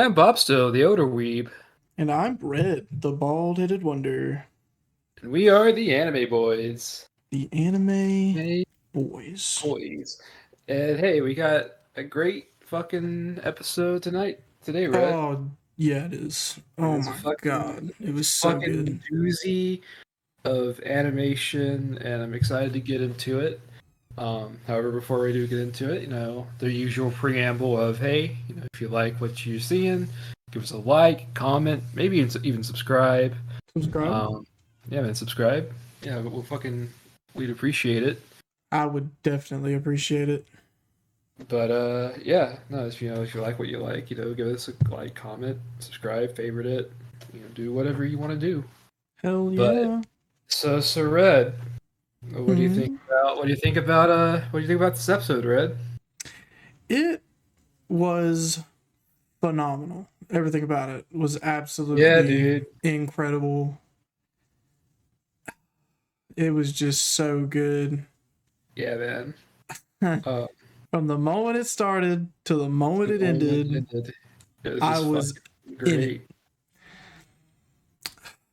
I'm Bopsto, the Odor Weeb, And I'm Red, the bald-headed wonder, and we are the Anime Boys. the anime Hey, boys. boys. And hey, we got a great fucking episode today, Red. Oh, yeah, it is. It Oh is a my fucking, God, it it's was a so fucking good. doozy of animation, and I'm excited to get into it. However, before we do get into it, the usual preamble of, hey, if you like what you're seeing, give us a like, comment, maybe even subscribe. Subscribe. Um, yeah, man, subscribe. Yeah, we'd appreciate it. I would definitely appreciate it. But yeah, no, if you like what you like, give us a like, comment, subscribe, favorite it, do whatever you want to do. Hell But yeah. so Red, Hmm. what do you think about this episode, Red? It was phenomenal. Everything about it was Yeah, absolutely dude. incredible. It was just so good. Yeah, man. From Uh, the moment it started to the moment it ended, it was I just was fucking in it. great.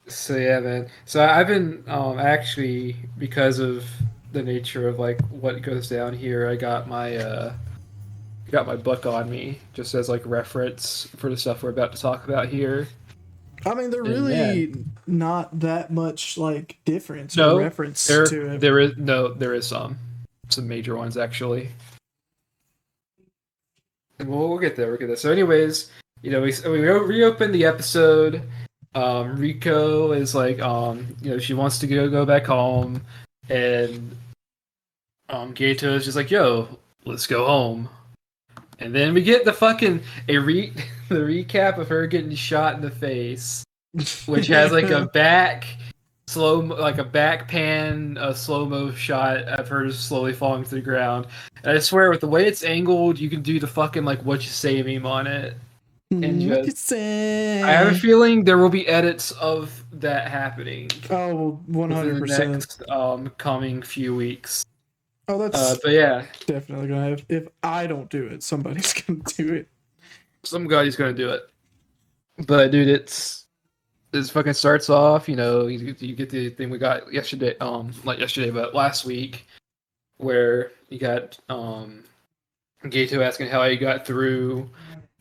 So yeah, man. So I've been actually, because of the nature of like what goes down here, I got my book on me just as like reference for the stuff we're about to talk about here. I mean, they're And man, really not that much like difference or no, reference to it. there is some major ones actually. And we'll get there. We'll get there. So, anyways, we reopen the episode. Rico is like, she wants to go back home, and Gato is just like, yo, let's go home. And then we get the fucking the recap of her getting shot in the face, which has like Yeah. like a back pan, a slow mo shot of her slowly falling to the ground. And I swear, with the way it's angled, you can do the fucking like what you say meme on it, and What you just I have a say? feeling there will be edits of that happening Oh, within the 100%. next coming few weeks. Oh, that's But yeah, definitely gonna have. If I don't do it, somebody's gonna do it. some guy's gonna do it. But dude, this fucking starts off. You get the thing we got yesterday, not yesterday, but last week, where you got Gato asking how he got through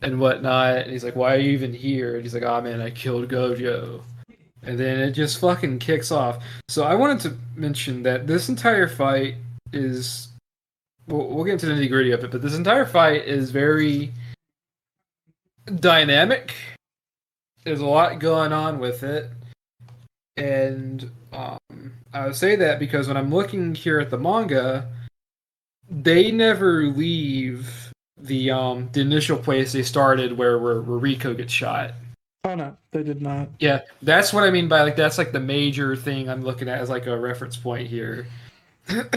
and whatnot, and he's like, "Why are you even here?" And he's like, "Oh man, I killed Gojo." And then it just fucking kicks off. So I wanted to mention that this entire fight is. We'll get into the nitty gritty of it, but this entire fight is very dynamic. There's a lot going on with it, and I would say that because when I'm looking here at the manga, they never leave the initial place they started where Rico gets shot. Oh no, they did not. Yeah, that's what I mean by like that's like the major thing I'm looking at as like a reference point here.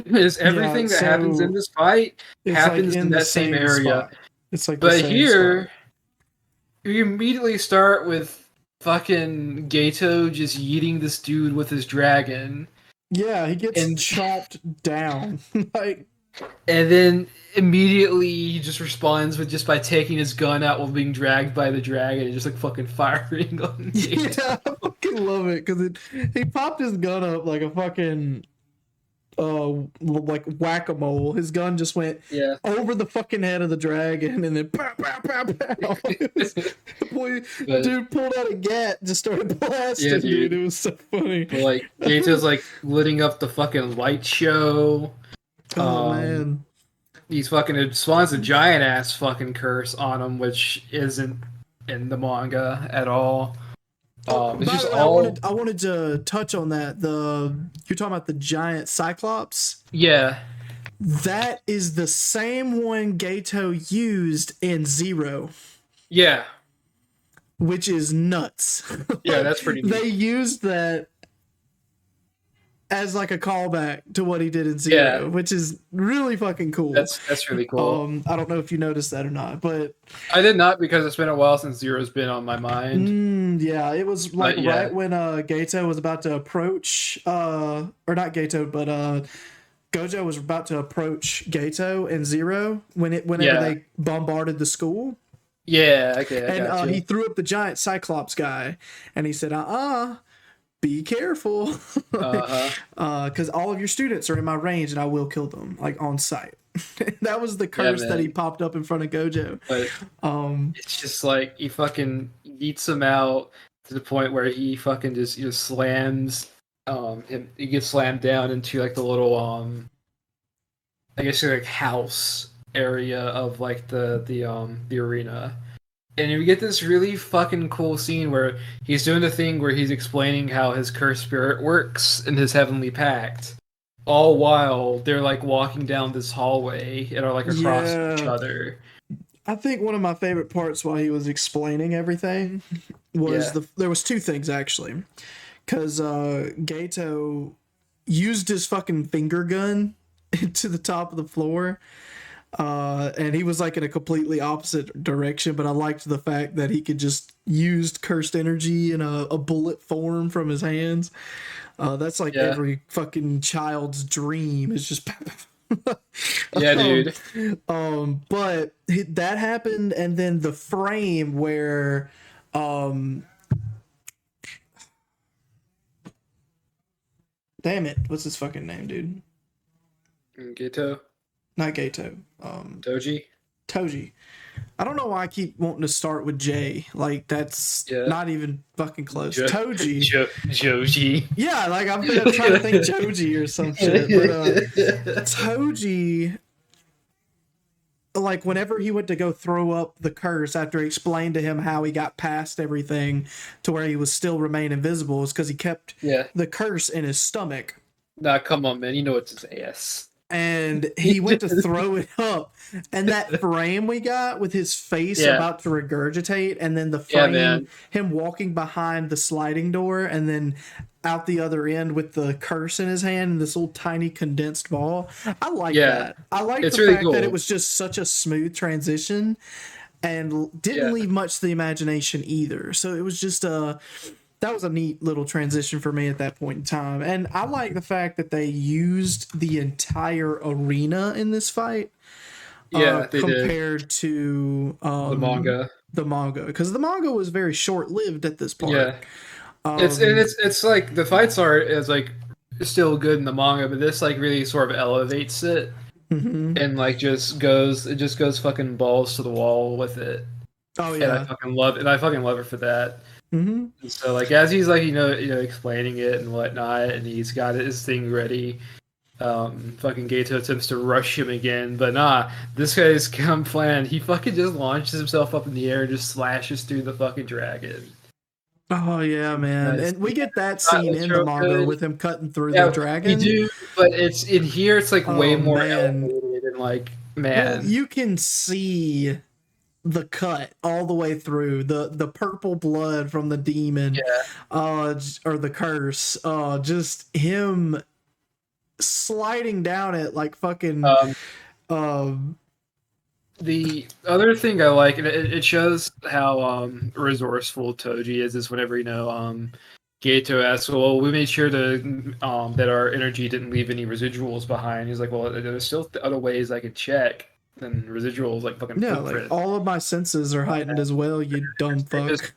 Is Yeah, everything that happens in so this fight it's like happens in in the that same same area. spot. It's like the But same spot. here you immediately start with fucking Gato just yeeting this dude with his dragon. Yeah, he gets And chopped down. Like, and then immediately he just responds with just by taking his gun out while being dragged by the dragon and just like fucking firing on Gato. yeah, I fucking love it because he popped his gun up like a fucking like whack-a-mole. His gun just went Yeah. over the fucking head of the dragon and then pow pow pow pow. Boy, But dude pulled out a gat, just started yeah, blasting, dude. It dude. was so funny. But like Gato's like lighting up the fucking light show. Oh Um man. he's fucking it spawns a giant ass fucking curse on him, which isn't in the manga at all. Oh, It's by just the way, all I wanted to touch on that. You're talking about the giant cyclops. yeah. That is the same one Gato used in Zero, Yeah. which is nuts. Yeah, Like that's pretty they neat. used that as like a callback to what he did in Yeah. Zero, which is really fucking cool. That's really cool. I don't know if you noticed that or not, but I did not because it's been a while since Zero's been on my mind. yeah, it was like But right yeah. when Gato was about to approach or not Gato, but Gojo was about to approach Gato and Zero whenever Yeah. they bombarded the school. Yeah, okay, I And got he you. threw up the giant Cyclops guy, and he said, be careful, Uh-huh. because all of your students are in my range, and I will kill them like on sight. That was the Yeah, curse that he man. popped up in front of Gojo. But Um, it's just like he fucking eats him out to the point where he fucking just slams him, he gets slammed down into like the little I guess like house area of like the arena. And you get this really fucking cool scene where he's doing the thing where he's explaining how his cursed spirit works in his heavenly pact. All while they're like walking down this hallway and are like across from each yeah, other. I think one of my favorite parts while he was explaining everything was Yeah. there was two things actually, because Gato used his fucking finger gun to the top of the floor. And he was like in a completely opposite direction, but I liked the fact that he could just use cursed energy in a bullet form from his hands. That's like Yeah. every fucking child's dream is just Yeah, um, dude. but that happened, and then the frame where um damn it, what's his fucking name, dude? Geto, Not Gato. Doji. Toji. I don't know why I keep wanting to start with J. Like that's Yeah. not even fucking close. Toji. Joji. Yeah, like I'm trying to think Joji or some shit. But Toji, like whenever he went to go throw up the curse after he explained to him how he got past everything to where he was still remain invisible, is because he kept Yeah. the curse in his stomach. Nah, come on, man. You know it's his ass. And he went to throw it up, and that frame we got with his face Yeah. about to regurgitate, and then the Yeah, frame man. him walking behind the sliding door, and then out the other end with the curse in his hand and this little tiny condensed ball. I like Yeah. that. I like It's the really fact that it cool. was just such a smooth transition and didn't Yeah. leave much to the imagination either. So it was just that was a neat little transition for me at that point in time. And I like the fact that they used the entire arena in this fight, Yeah, they did. compared to The manga. the manga, because the manga was very short lived at this part. Yeah. It's like the fights are is like still good in the manga, but this like really sort of elevates it Mhm. and like it just goes fucking balls to the wall with it. Oh And yeah. I fucking love it for that. Hmm. And so like as he's like explaining it and whatnot, and he's got his thing ready, fucking Gato attempts to rush him again, but nah, this guy's come planned. He fucking just launches himself up in the air and just slashes through the fucking dragon. Oh yeah, man. Nice. And we get that Not scene in the intro manga good. with him cutting through the Yeah, we dragon. do, but it's in here. It's like way Oh more man. elevated and like Well, man, you can see the cut all the way through the purple blood from the demon, yeah, or the curse, just him sliding down it like fucking um, um the other thing I like, and it shows how resourceful Toji is whenever Gato asks, "Well, we made sure to that our energy didn't leave any residuals behind." He's like, "Well, there's still other ways I could check than residuals, like fucking yeah, like footprint." all of my senses are heightened as well, you dumb It just fuck.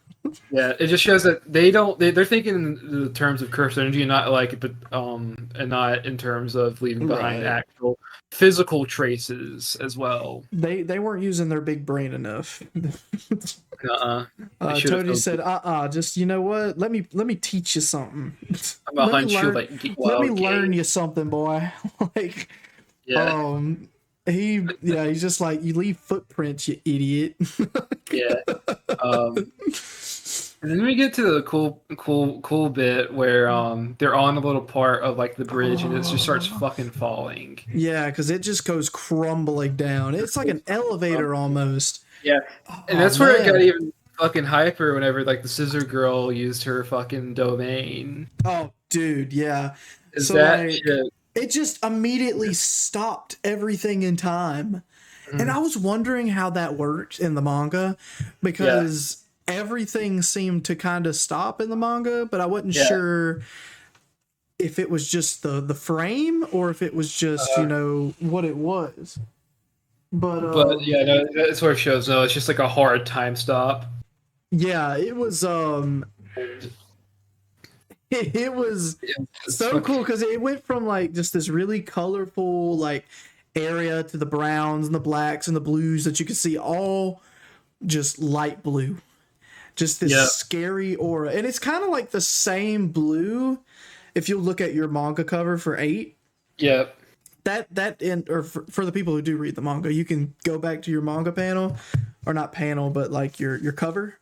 Yeah, it just shows that they don't. They're thinking in the terms of cursed energy, not like, but and not in terms of leaving behind Right. actual physical traces as well. They weren't using their big brain enough. Uh-uh. They should have Toady told said, you. just you know what? Let me teach you something. I'm gonna let me hunt you learn like let me wild learn game. you something, boy. Like Yeah, he's just like, you leave footprints, you idiot. yeah. Um, and then we get to the cool bit where they're on a little part of like the bridge and it just starts fucking falling. Yeah, because it just goes crumbling down. It's like an elevator almost. Yeah, and Oh that's where it got man. even fucking hyper whenever like the scissor girl used her fucking domain. Oh dude, yeah. Is So that like shit? it just immediately stopped everything in time. And Mm, I was wondering how that worked in the manga, yeah, because everything seemed to kind of stop in the manga, but I wasn't yeah. sure if it was just the frame or if it was just, Uh, what it was. But But yeah, no, that sort of shows. No, it's just like a hard time stop. yeah, it was And it was it's so cool fucking because it went from like just this really colorful like area to the browns and the blacks and the blues that you could see all just light blue, just this yeah, scary aura. And it's kind of like the same blue if you look at your manga cover for 8. yeah, That in or for the people who do read the manga, you can go back to your manga panel, or not panel, but like your cover.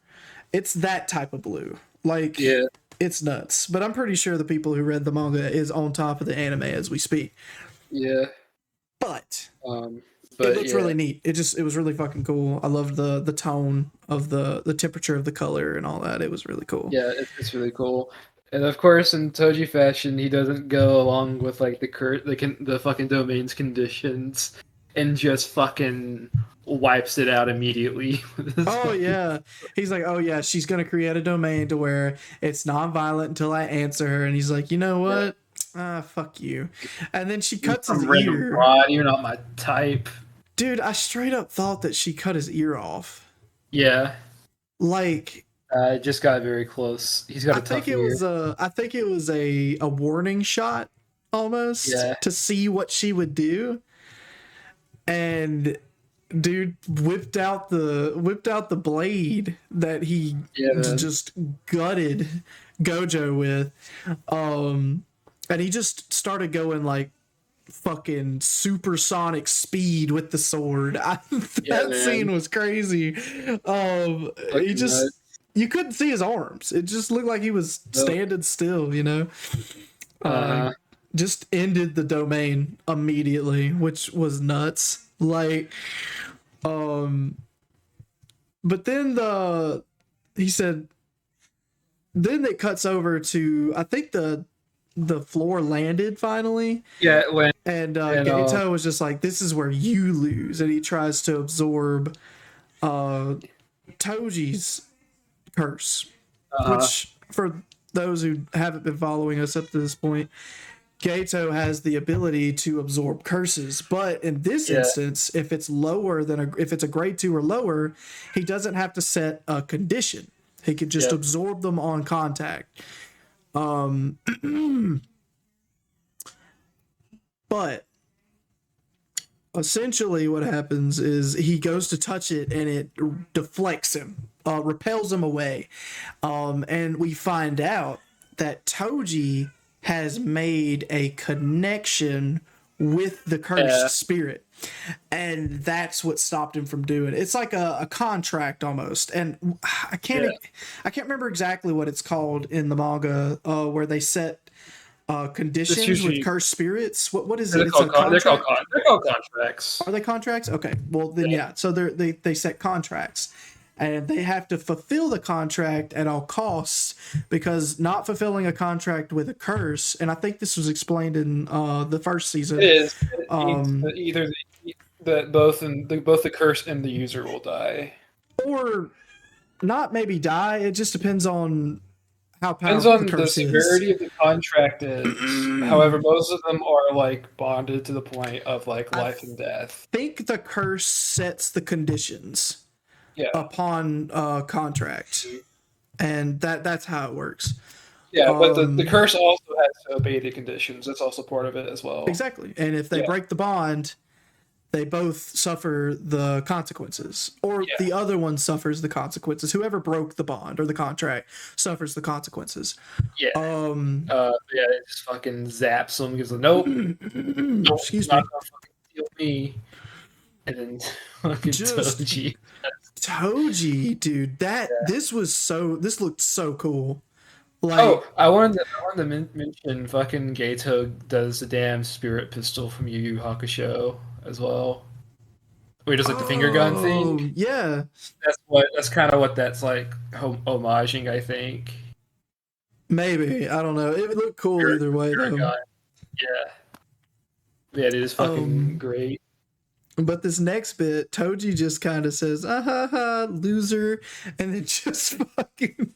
It's that type of blue. Like yeah, it's nuts. But I'm pretty sure the people who read the manga is on top of the anime as we speak. yeah. But Um, it but looks yeah, really neat. It was really fucking cool. I loved the tone of the temperature of the color and all that. It was really cool. yeah, it's really cool. And of course, in Toji fashion, he doesn't go along with like the fucking domain's conditions and just fucking wipes it out immediately with his Oh fucking yeah. He's like, "Oh yeah, she's going to create a domain to where it's non-violent until I answer her." And he's like, "You know yeah. what? Ah, fuck you." And then she You're cuts his some random ear. broad. You're not my type. Dude, I straight up thought that she cut his ear off. Yeah, Like just got very close. He's got a tough ear. I think it was a warning shot almost Yeah, to see what she would do. And dude whipped out the blade that he yeah, man. just gutted Gojo with. And he just started going like fucking supersonic speed with the sword. Yeah, That scene man. was crazy. He Fucking just nuts. you couldn't see his arms. It just looked like he was Nope. standing still, you know. Uh, Uh-huh. just ended the domain immediately, which was nuts. Like, um, but then he said then it cuts over to I think the floor landed finally, Yeah, when and and Gato was just like, "This is where you lose," and he tries to absorb uh Toji's curse, uh which for those who haven't been following us up to this point, Gato has the ability to absorb curses, but in this yeah, instance, if it's if it's a grade 2 or lower, he doesn't have to set a condition. He could just yeah, absorb them on contact. But essentially what happens is he goes to touch it and it deflects him, repels him away. And we find out that Toji has made a connection with the yeah, cursed spirit, and that's what stopped him from doing it. It's like a contract almost. And yeah. I can't remember exactly what it's called in the manga, where they set It's conditions with usually cursed spirits. What is it? It's a they're called contract. they're called contracts. Are they contracts? Okay. Well, then Yeah, yeah. So they set contracts, and they have to fulfill the contract at all costs, because not fulfilling a contract with a curse, and I think this was explained in the first it season, is. It means um, that either both the curse and the user will die. or not maybe die. It just depends on how Depends powerful the on the curse is. severity of the contract is. However, most of them are like bonded to the point of like I life and death. think the curse sets the conditions Yeah, upon contract, and that's how it works. yeah, but the Um, curse also has to obey the conditions. That's also part of it as well. exactly. And if they Yeah, break the bond, they both suffer the consequences, or yeah, the other one suffers the consequences. Whoever broke the bond or the contract suffers the consequences. yeah. Um, Yeah, it just fucking zaps them because nope, nope, excuse not me. gonna fucking steal me. And then fucking Just Toji. Toji, dude. Yeah. This looked so cool. Like, Oh, I wanted to mention fucking Gato does the damn spirit pistol from Yu Yu Hakusho as well. Where he does like the finger gun thing. oh yeah, That's kind of what that's like homaging, I think. maybe, I don't know. It would look cool either way Spirit though. gun. Yeah. Yeah, it is fucking Um, great. but this next bit, Toji just kind of says, "Ah ha ha, loser," and then just fucking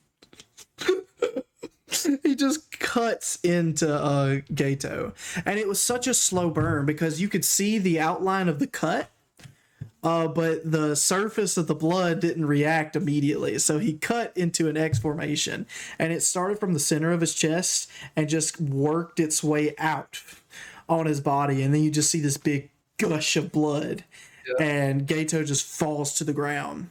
he just cuts into Gato, and it was such a slow burn because you could see the outline of the cut, But the surface of the blood didn't react immediately. So he cut into an X formation, and it started from the center of his chest and just worked its way out on his body. And then you just see this big gush of blood, Yeah. and Gato just falls to the ground.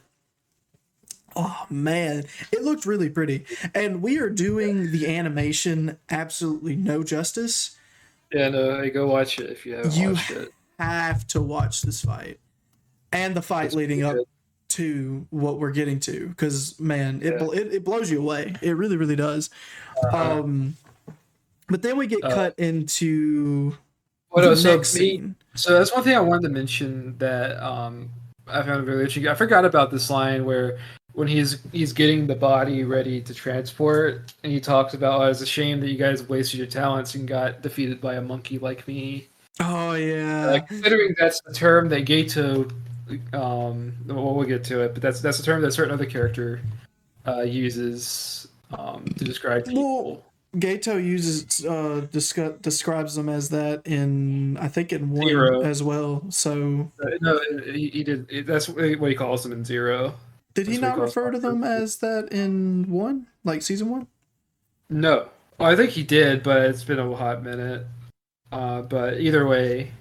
Oh man, it looked really pretty. And we are doing the animation absolutely no justice. Yeah, no, hey, go watch it if you haven't You watched it. have to watch this fight and the fight It's leading pretty up good. to what we're getting to, because man, Yeah. it blows you away. It really really does. Uh, Um, but then we get uh, cut into what the else? So next me, scene. so that's one thing I wanted to mention that I found really interesting. I forgot about this line where when he's getting the body ready to transport, and he talks about, "Oh, it's a shame that you guys wasted your talents and got defeated by a monkey like me." Oh yeah. Considering that's the term that Gato, well, we'll get to it, but that's the term that a certain other character uses to describe Well, people. Gato uses describes them as that in, I think, in one Zero. as well. So No, he did. That's what he calls them in Zero. did he That's what he not calls refer to them. them as that in one, like season one? No, well, I think he did, but it's been a hot minute. But either way,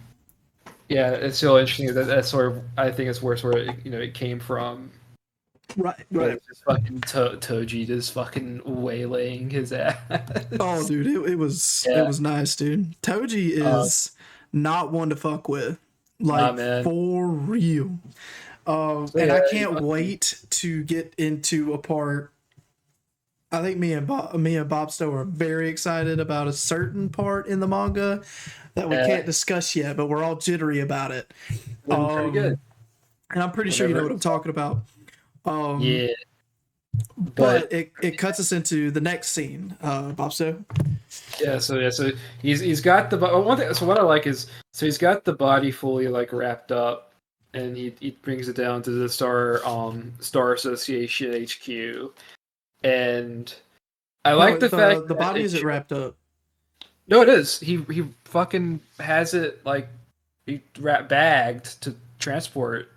yeah, it's still interesting that that's sort of, I think it's worse where it came from. Right, But right. it's just fucking Toji just fucking waylaying his ass. Oh, dude, it Yeah. was nice, dude. Toji Uh, is not one to fuck with, nah, like man. for real. So And yeah, I he can't fucking, wait to get into a part. I think me and Bobsto are very excited about a certain part in the manga that we yeah, can't discuss yet, but we're all jittery about it. been pretty good. And I'm pretty sure you know Whenever, what I'm talking about. Um, yeah, but but it cuts us into the next scene, Bobsto. so he's got the one thing. So what I like is, so he's got the body fully like wrapped up, and he brings it down to the Star Association HQ, and I like No, the fact the that body isn't wrapped up. no, it is. He fucking has it like he bagged to transport.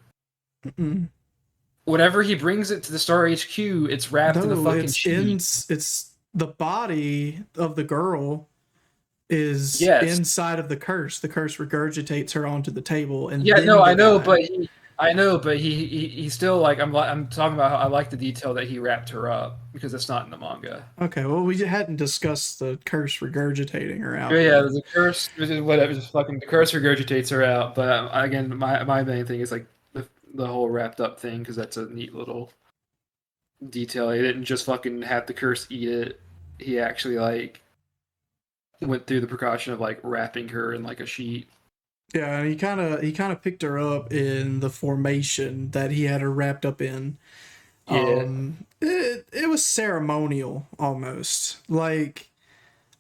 Mm-mm. Whenever he brings it to the Star HQ, it's wrapped in a No, fucking sheet. it's the body of the girl is Yes. inside of the curse. The curse regurgitates her onto the table, and Yeah. then No, the I know, guy. but he still like I'm talking about how I like the detail that he wrapped her up because it's not in the manga. Okay, well, we hadn't discussed the curse regurgitating her Yeah, out yeah, then. the curse, whatever, just fucking the curse regurgitates her out. But again, my main thing is like the whole wrapped up thing because that's a neat little detail. He didn't just fucking have the curse eat it. He actually like went through the precaution of like wrapping her in like a sheet. Yeah, and he kind of picked her up in the formation that he had her wrapped up in. Yeah, It was ceremonial almost. Like,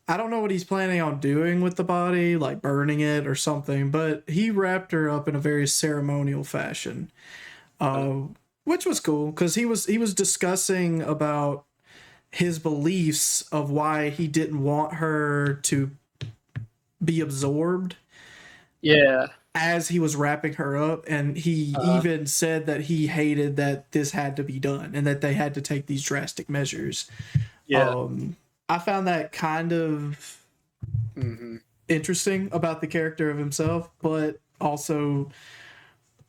I don't know what he's planning on doing with the body, like burning it or something, but he wrapped her up in a very ceremonial fashion, uh, which was cool because he was discussing about his beliefs of why he didn't want her to be absorbed yeah, as he was wrapping her up, and he uh, even said that he hated that this had to be done and that they had to take these drastic measures. yeah. um I found that kind of Hmm. interesting about the character of himself, but also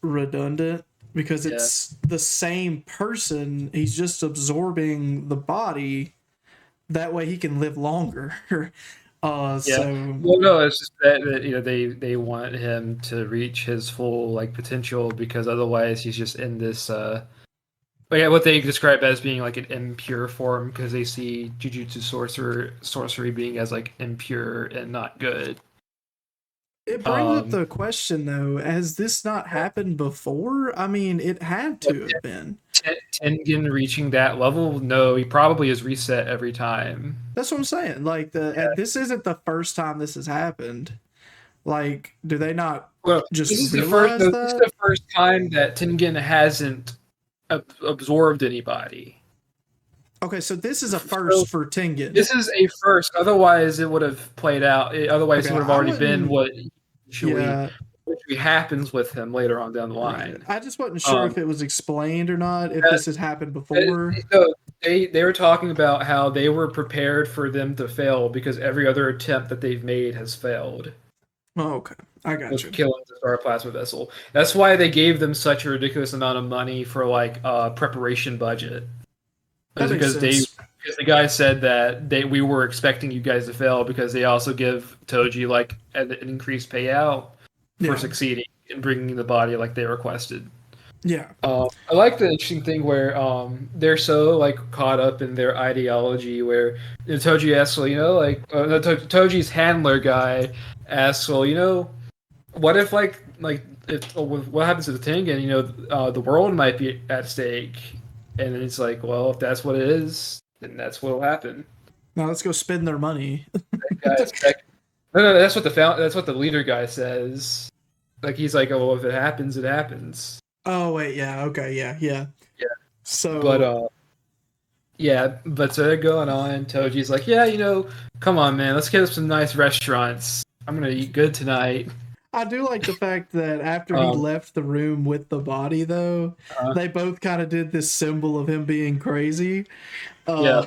redundant because Yeah, it's the same person. He's just absorbing the body that way he can live longer. yeah. So Well, no, it's just that they want him to reach his full like potential because otherwise he's just in this but yeah, what they describe as being like an impure form because they see jujutsu sorcery being as like impure and not good. it brings up Um, the question though, has this not happened before? I mean, it had but to have been. Tengen reaching that level, no, he probably is reset every time. That's what I'm saying. Like this isn't the first time this has happened. Like, do they not Well, just this is the first. realize No, this is that? the first time that Tengen hasn't absorbed anybody. Okay, so this is a So first for Tengen. this is a first. Otherwise, it would have played out. Otherwise, Okay, it would have I already been wouldn't. what Shui. Yeah, which happens with him later on down the Right. line. I just wasn't sure if it was explained or not, if this has happened before. So they were talking about how they were prepared for them to fail because every other attempt that they've made has failed. Oh, okay. I got With you. killing the star plasma vessel. That's why they gave them such a ridiculous amount of money for like preparation budget. That makes Because sense. because the guy said that we were expecting you guys to fail because they also give Toji like an increased payout for succeeding in bringing the body like they requested. Yeah. I like the interesting thing where they're so like caught up in their ideology where Toji asks, well, like Toji's handler guy asks, well, what if what happens to the Tengen? The world might be at stake, and then it's like, well, if that's what it is, then that's what'll happen. Now let's go spend their money. No, that's what the leader guy says. Like he's like, oh, well, if it happens, it happens. Oh wait, yeah, okay, yeah. So, but so they're going on. Toji's like, yeah, come on, man, let's get us some nice restaurants. I'm gonna eat good tonight. I do like the fact that after he left the room with the body, though, they both kind of did this symbol of him being crazy. I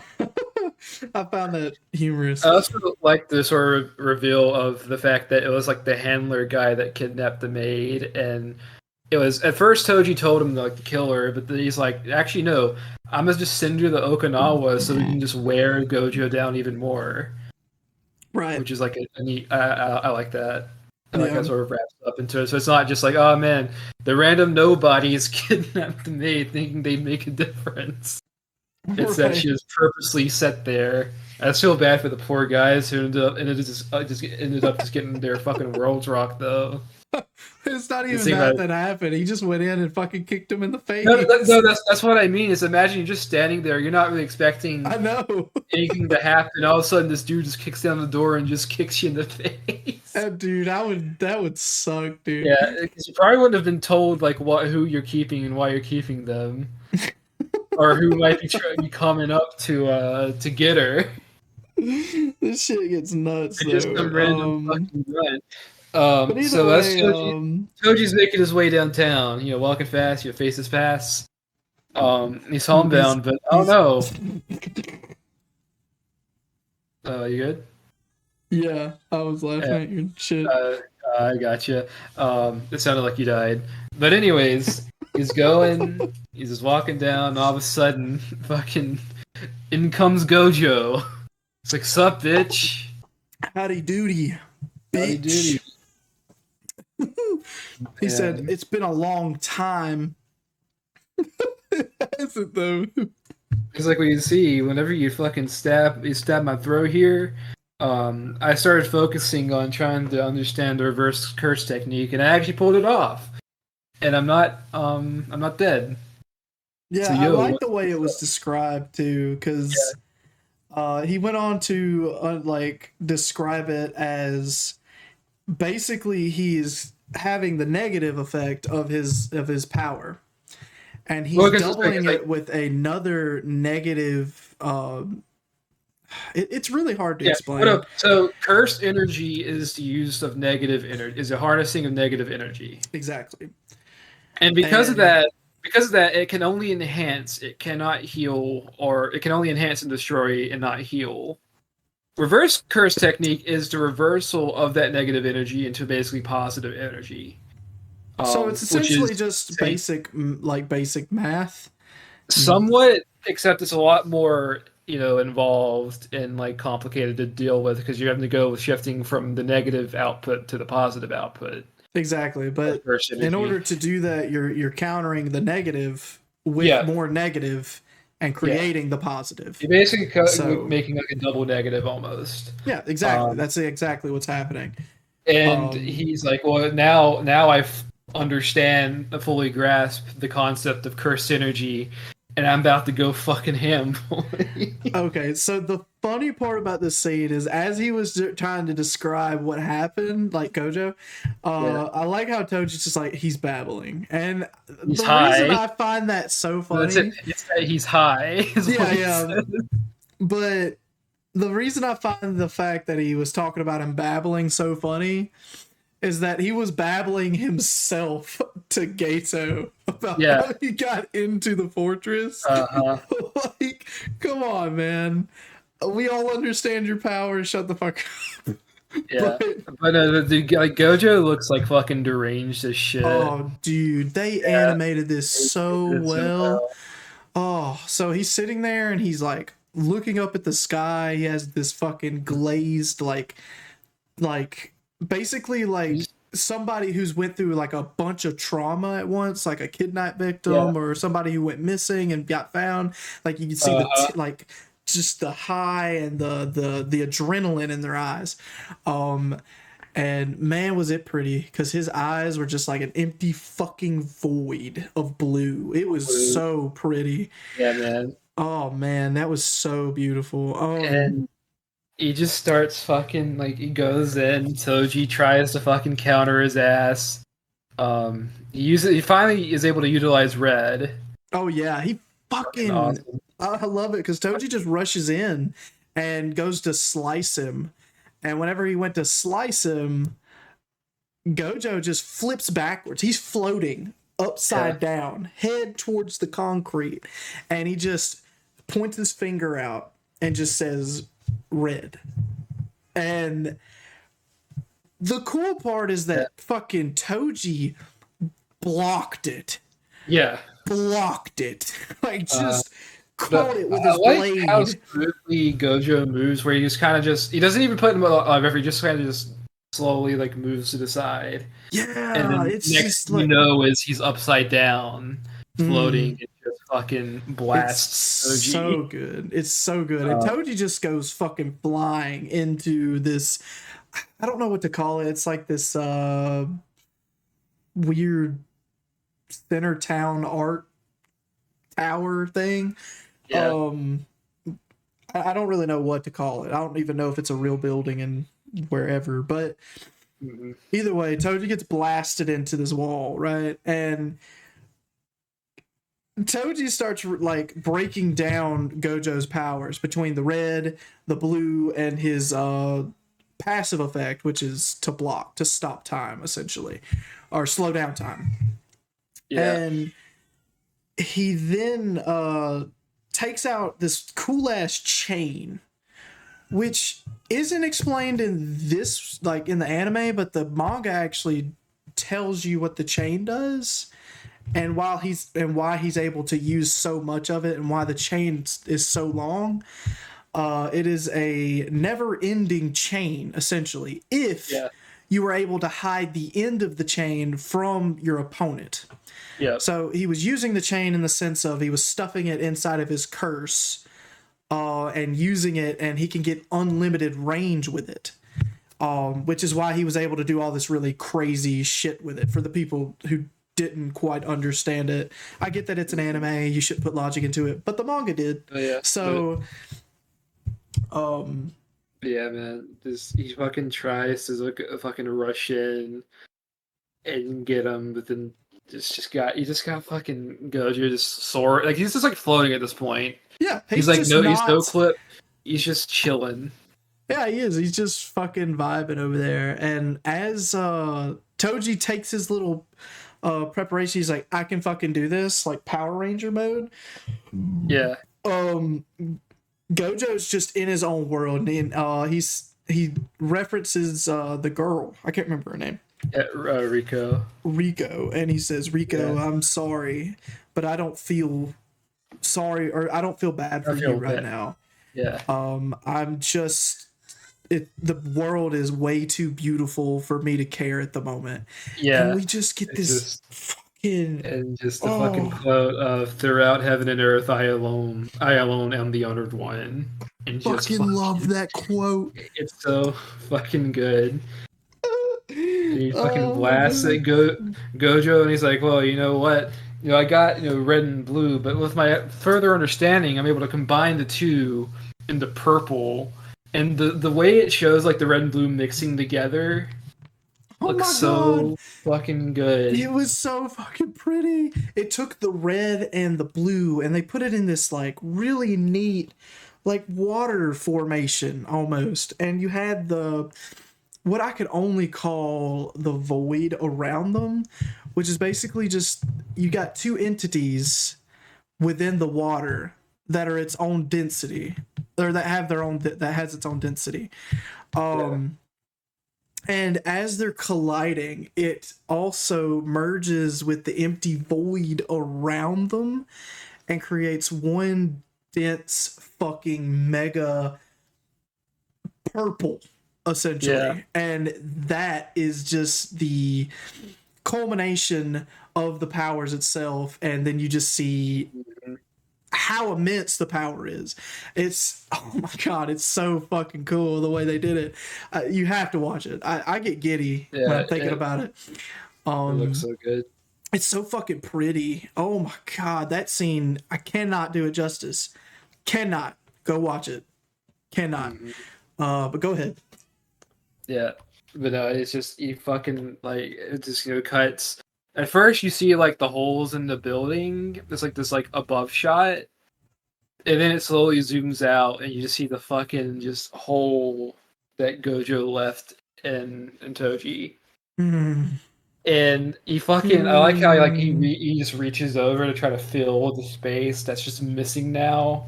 found that humorous. I also like the sort of reveal of the fact that it was like the handler guy that kidnapped the maid, and it was at first Toji told him like to kill her, but then he's like, actually no, I'm gonna just send her to Okinawa so we can just wear Gojo down even more. Right. Which is like a neat. I like that. I like how it sort of wraps up into it. So it's not just like, oh man, the random nobodies kidnapped the maid thinking they'd make a difference. It's that she was purposely set there. I feel bad for the poor guys who ended up just getting their fucking worlds rocked though. It's not even that happened. He just went in and fucking kicked him in the face. No, that's what I mean. Is imagine you're just standing there. You're not really expecting. I know anything to happen. All of a sudden, this dude just kicks down the door and just kicks you in the face. Dude, that would suck, dude. Yeah, because you probably wouldn't have been told like who you're keeping and why you're keeping them, or who might be coming up to get her. This shit gets nuts. Just some random fucking run. So that's Toji's making his way downtown. Walking fast. Your face is fast. He's homebound, but oh no. You good? Yeah, I was laughing at your shit. I gotcha. It sounded like you died. But anyways, he's going. He's just walking down. And all of a sudden, fucking in comes Gojo. It's like, sup, bitch? Howdy doody, bitch. Howdy doody. He said, it's been a long time. Is it though? It's like what you see whenever you fucking stab my throat here. I started focusing on trying to understand the reverse curse technique, and I actually pulled it off. And I'm not dead. Yeah, so, I like the way it was described too, because he went on to describe it as basically he's having the negative effect of his power, and he's doubling it with another negative. It's really hard to explain. So cursed energy is the use of negative energy, is the harnessing of negative energy. Exactly. And because of that, it can only enhance. It cannot heal, or it can only enhance and destroy and not heal. Reverse curse technique is the reversal of that negative energy into basically positive energy. So it's essentially just basic math. Somewhat, except it's a lot more, involved and complicated to deal with because you're having to go with shifting from the negative output to the positive output. Exactly, but in order to do that, you're countering the negative with more negative and creating the positive. You're basically making like a double negative almost. Yeah, exactly. That's exactly what's happening. And he's like, well, now I fully grasp the concept of cursed energy, and I'm about to go fucking ham. Okay, so the funny part about this scene is as he was trying to describe what happened, like Gojo, I like how Toji's just like, he's babbling. And he's the high. reason I find that so funny... It's that he's high. Yeah. But the reason I find the fact that he was talking about him babbling so funny is that he was babbling himself to Gato about Yeah. how he got into the fortress. Uh-huh. Like, come on, man. We all understand your power. Shut the fuck up. Yeah. But But like Gojo looks like fucking deranged as shit. oh, dude, they Yeah. animated this so It's so well. well. Oh, so he's sitting there and he's like looking up at the sky. He has this fucking glazed like basically like He's- somebody who's went through like a bunch of trauma at once, like a kidnap Yeah. victim or somebody who went missing and got found. Like you can see like just the high and the adrenaline in their eyes. And man, was it pretty, because his eyes were just like an empty fucking void of blue. It was so pretty. Yeah, man. Oh man, that was so beautiful. And he just starts fucking like he goes in. Toji tries to fucking counter his ass. He finally is able to utilize Red. Oh yeah, he fucking. Awesome. I love it because Toji just rushes in and goes to slice him, and whenever he went to slice him, Gojo just flips backwards. He's floating upside down, head towards the concrete, and he just points his finger out and just says Red. And the cool part is that fucking Toji blocked it. Yeah. Blocked it. Like just caught it with I his like blade. how smoothly Gojo moves, where he just kind of he doesn't even put him on effort. He just kind of just slowly like moves to the side. Yeah, And then it's next just thing like you know is he's upside down, floating, and just fucking blasts it's Toji. so good. It's so good. And Toji just goes fucking flying into this. I don't know what to call it. It's like this weird center town art tower thing. Yeah. I don't really know what to call it. I don't even know if it's a real building and wherever, but either way, Toji gets blasted into this wall, right? And Toji starts like breaking down Gojo's powers between the red, the blue, and his passive effect, which is to block, to stop time, essentially, or slow down time. Yeah. And he then takes out this cool ass chain, which isn't explained in this, like in the anime, but the manga actually tells you what the chain does, and why he's able to use so much of it, and why the chain is so long. It is a never-ending chain, essentially, if you were able to hide the end of the chain from your opponent. Yeah. So he was using the chain in the sense of he was stuffing it inside of his curse, and using it, and he can get unlimited range with it. Which is why he was able to do all this really crazy shit with it. For the people who didn't quite understand it, I get that it's an anime, you should put logic into it, but the manga did. So, yeah, man, he fucking tries to look fucking rush in and get him, but then he just got fucking Gojo just soar, like he's just like floating at this point. Yeah, he's like he's no clip. He's just chilling. Yeah, he is. He's just fucking vibing over there. And as Toji takes his little preparation, he's like, I can fucking do this, like Power Ranger mode. Yeah. Gojo's just in his own world, and he references the girl. I can't remember her name. Rico. And he says, Rico, I'm sorry, but I don't feel sorry, or I don't feel bad for you right now. Yeah. I'm just the world is way too beautiful for me to care at the moment. Yeah. And we just get this fucking and just the fucking quote of throughout heaven and earth I alone am the honored one. And just fucking love that quote. It's so fucking good. He fucking blasts at Gojo, and he's like, well, you know what? You know, I got red and blue, but with my further understanding, I'm able to combine the two into purple. And the way it shows like the red and blue mixing together looks so fucking good. It was so fucking pretty. It took the red and the blue, and they put it in this like really neat like water formation almost, and you had the what I could only call the void around them, which is basically just you got two entities within the water that are its own density, or that have their own that has its own density. Yeah. And as they're colliding, it also merges with the empty void around them and creates one dense fucking mega purple, Yeah. essentially. And that is just the culmination of the powers itself. And then you just see Mhm. how immense the power is. It's, oh my god, it's so fucking cool the way they did it. You have to watch it. I get giddy when Yeah. I'm thinking about it. It looks Um, so good. it's so fucking pretty. Oh my god, that scene, I cannot do it justice. Cannot. Go watch it. Cannot. Mhm. But go ahead. Yeah, but no, it's just you fucking like it just cuts. At first, you see like the holes in the building. There's like this like above shot, and then it slowly zooms out, and you just see the fucking just hole that Gojo left in Toji. Mm. And he fucking I like how like he just reaches over to try to fill the space that's just missing now.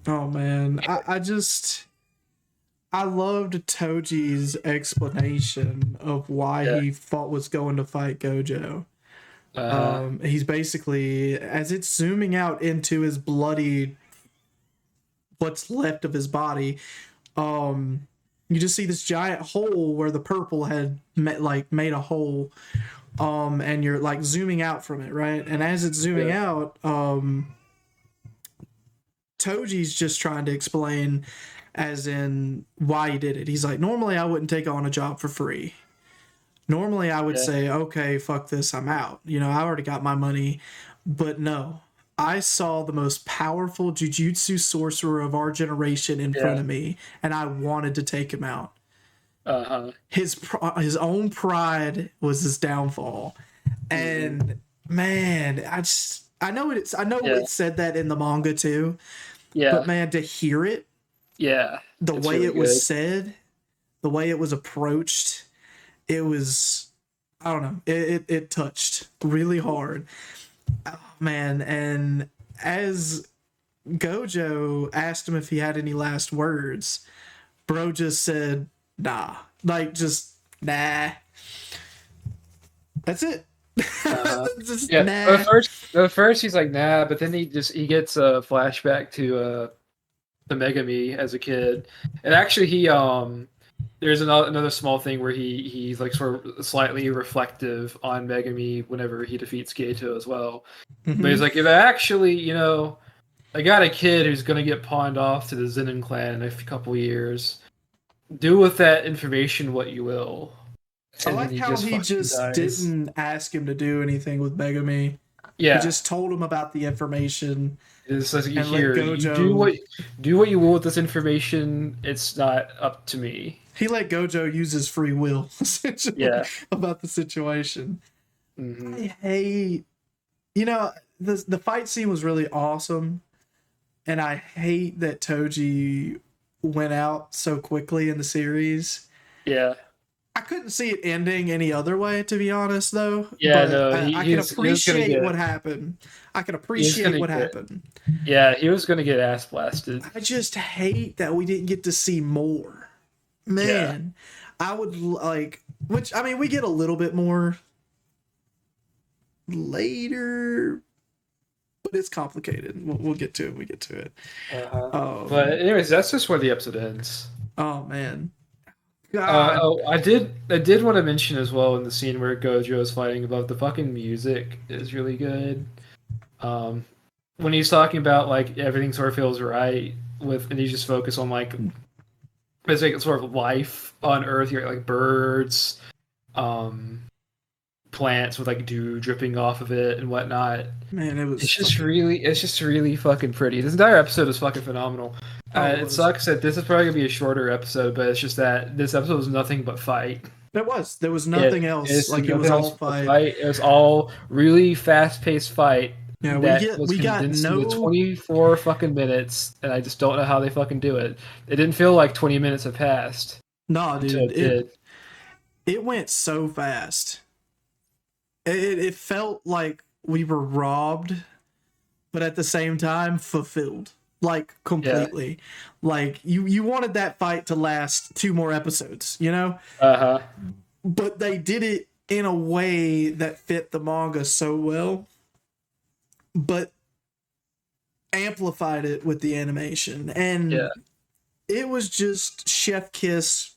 Oh man, I loved Toji's explanation of why Yeah. he fought was going to fight Gojo. Uh-huh. He's basically, as it's zooming out into his bloody, what's left of his body, you just see this giant hole where the purple had made a hole, and you're like zooming out from it, right? And as it's zooming Yeah. out, Toji's just trying to explain, as in why he did it. He's like, normally I wouldn't take on a job for free. Normally I would Yeah. say, okay, fuck this, I'm out. You know, I already got my money. But no, I saw the most powerful jujutsu sorcerer of our generation in front Yeah. of me, and I wanted to take him out. Uh-huh. His own pride was his downfall. Mhm. And man, I know Yeah. it said that in the manga too, but Yeah. man, to hear it, Yeah. the It's way really it was good. said, the way it was approached, it was, I don't know, it touched really hard. Oh, man, and as Gojo asked him if he had any last words, bro just said, nah. Like, just, nah. That's it. Uh-huh. Just, Yeah. nah. At first he's like nah, but then he gets a flashback to Megami as a kid, and actually there's another small thing where he's like sort of slightly reflective on Megami whenever he defeats Gato as well. But he's Mm-hmm. like, if actually, I got a kid who's gonna get pawned off to the Zenin clan in a couple years. Do with that information what you will. I And then like he how just he fucking just dies. didn't ask him to do anything with Megami. He Yeah. just told him about the information It's like and let here, you do Gojo. what you will with this information. It's not up to me. He let Gojo use his free will, essentially, Yeah. about the situation. Hmm. I hate, you know, the fight scene was really awesome, and I hate that Toji went out so quickly in the series. Yeah. I couldn't see it ending any other way, to be honest, though. Yeah. But No, I can he was gonna appreciate get what happened. I can he was appreciate gonna what get happened. yeah he was gonna get ass blasted. I just hate that we didn't get to see more. Yeah. Man, I would like, which I mean, we get a little bit more later, but it's complicated. We'll get to it. We get to it. Uh-huh. But Um, anyways, that's just where the episode ends. oh man, God, I did want to mention as well in the scene where Gojo is fighting above, the fucking music is really good. Um, when he's talking about like everything sort of feels right and you just focus on like basic sort of life on Earth, you're like birds, um, plants with like dew dripping off of it and whatnot. man, it was It's just really fucking pretty. This entire episode is fucking phenomenal. oh, it It was. sucks that this is probably gonna be a shorter episode, but it's just that this episode was nothing but fight. There was nothing else. It's Like, it nothing was all else but fight. fight. It was all really fast paced fight Yeah, that was we got condensed into no 24 fucking minutes, and I just don't know how they fucking do it. It didn't feel like 20 minutes have passed nah, until dude. it did. it went so fast. It felt like we were robbed, but at the same time fulfilled, like Yeah. completely. Like you wanted that fight to last 2 more episodes, you know? Uh-huh. But they did it in a way that fit the manga so well, but amplified it with the animation. Yeah. And it was just chef kiss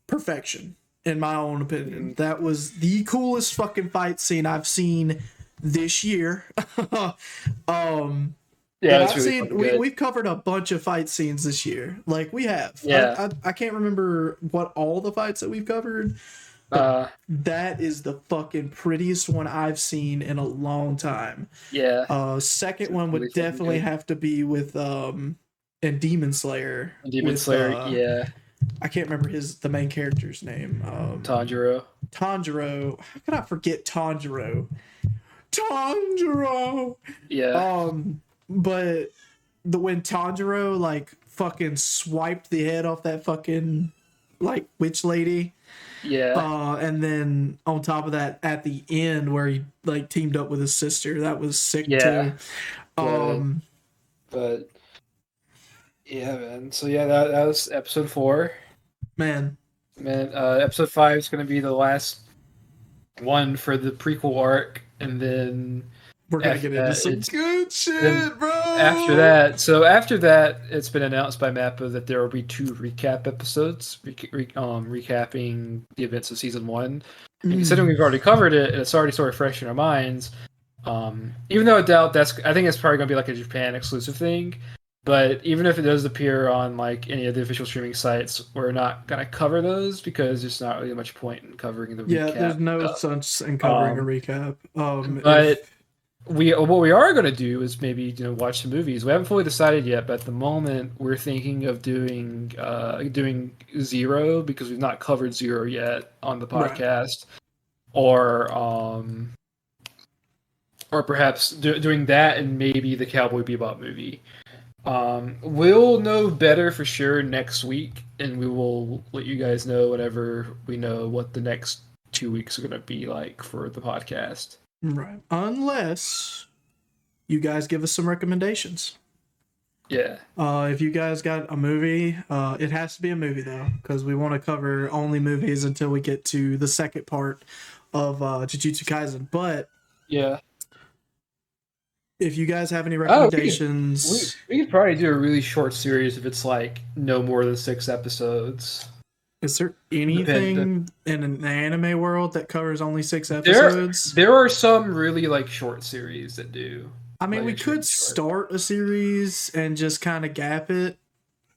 perfection, in my own opinion. That was the coolest fucking fight scene I've seen this year. Yeah, And it's I've really seen fucking good. we've covered a bunch of fight scenes this year. Like we have. Yeah. I can't remember what all the fights that we've covered, but Uh, that is the fucking prettiest one I've seen in a long time. yeah. Second It's one really would fucking definitely good. have to be with and Demon Slayer Demon with Slayer, yeah. I can't remember the main character's name. Tanjiro. Tanjiro. How could I forget Tanjiro? Tanjiro. Yeah. But when Tanjiro like fucking swiped the head off that fucking like witch lady, Yeah. and then on top of that, at the end where he like teamed up with his sister, that was sick Yeah. too. But, Um, but yeah, man. So yeah, that was episode 4. man, Man, episode 5 is gonna be the last one for the prequel arc, and then we're gonna after get into that, some it's good then shit, bro. after that, it's been announced by Mappa that there will be 2 recap episodes, recapping the events of season 1. And considering we've already covered it, and it's already sort of fresh in our minds, even though I doubt I think it's probably gonna be like a Japan exclusive thing. But even if it does appear on like any of the official streaming sites, we're not gonna cover those because there's not really much point in covering the Yeah, there's recap no stuff. sense in covering a Um, recap. but If what we are going to do is maybe watch some movies. We haven't fully decided yet, but at the moment we're thinking of doing Zero because we've not covered Zero yet on the right, podcast, or perhaps doing that and maybe the Cowboy Bebop movie. We'll know better for sure next week, and we will let you guys know whenever we know what the next 2 weeks are going to be like for the podcast. right, unless you guys give us some recommendations. Yeah. If you guys got a movie, it has to be a movie though, because we want to cover only movies until we get to the second part of Jujutsu Kaisen. But Yeah. if you guys have any Oh, recommendations, we could probably do a really short series if it's like no more than 6 episodes. is there Depend- anything in an anime world that covers only 6 There, episodes? there are some really like short series that do. I mean, like, we extremely could short. start a series and just kind of gap it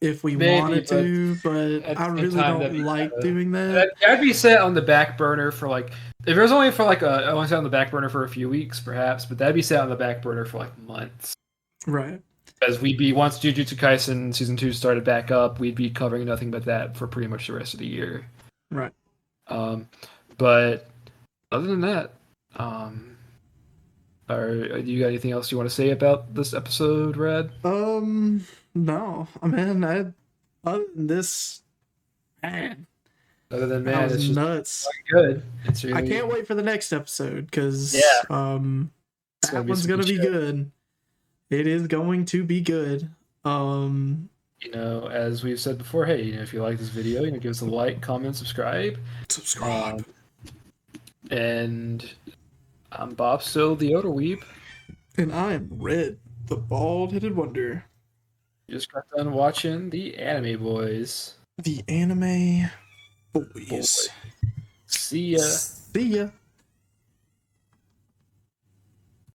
if we Maybe, wanted to, but at I the same really time, that'd don't be like kinda- doing that. That'd be set on the back burner for like if it was only for like I want to set on the back burner for a few weeks perhaps, but that'd be set on the back burner for like months. Right. Because we'd be once Jujutsu Kaisen season 2 started back up, we'd be covering nothing but that for pretty much the rest of the year. Right. But other than that, do you got anything else you want to say about this episode, Red? No. I mean, other than this, man, Other than that man, was it's just nuts. good. It's really, I can't wait for the next episode because Yeah. It's that gonna be one's some gonna good be shit. good. It is going to be good. As we've said before, hey, if you like this video, give us a like, comment, subscribe. Subscribe. And I'm Bopsto, the Odor Weeb. And I am Red, the bald-headed wonder. Just got done watching the Anime Boys. The anime boys. See ya. See ya.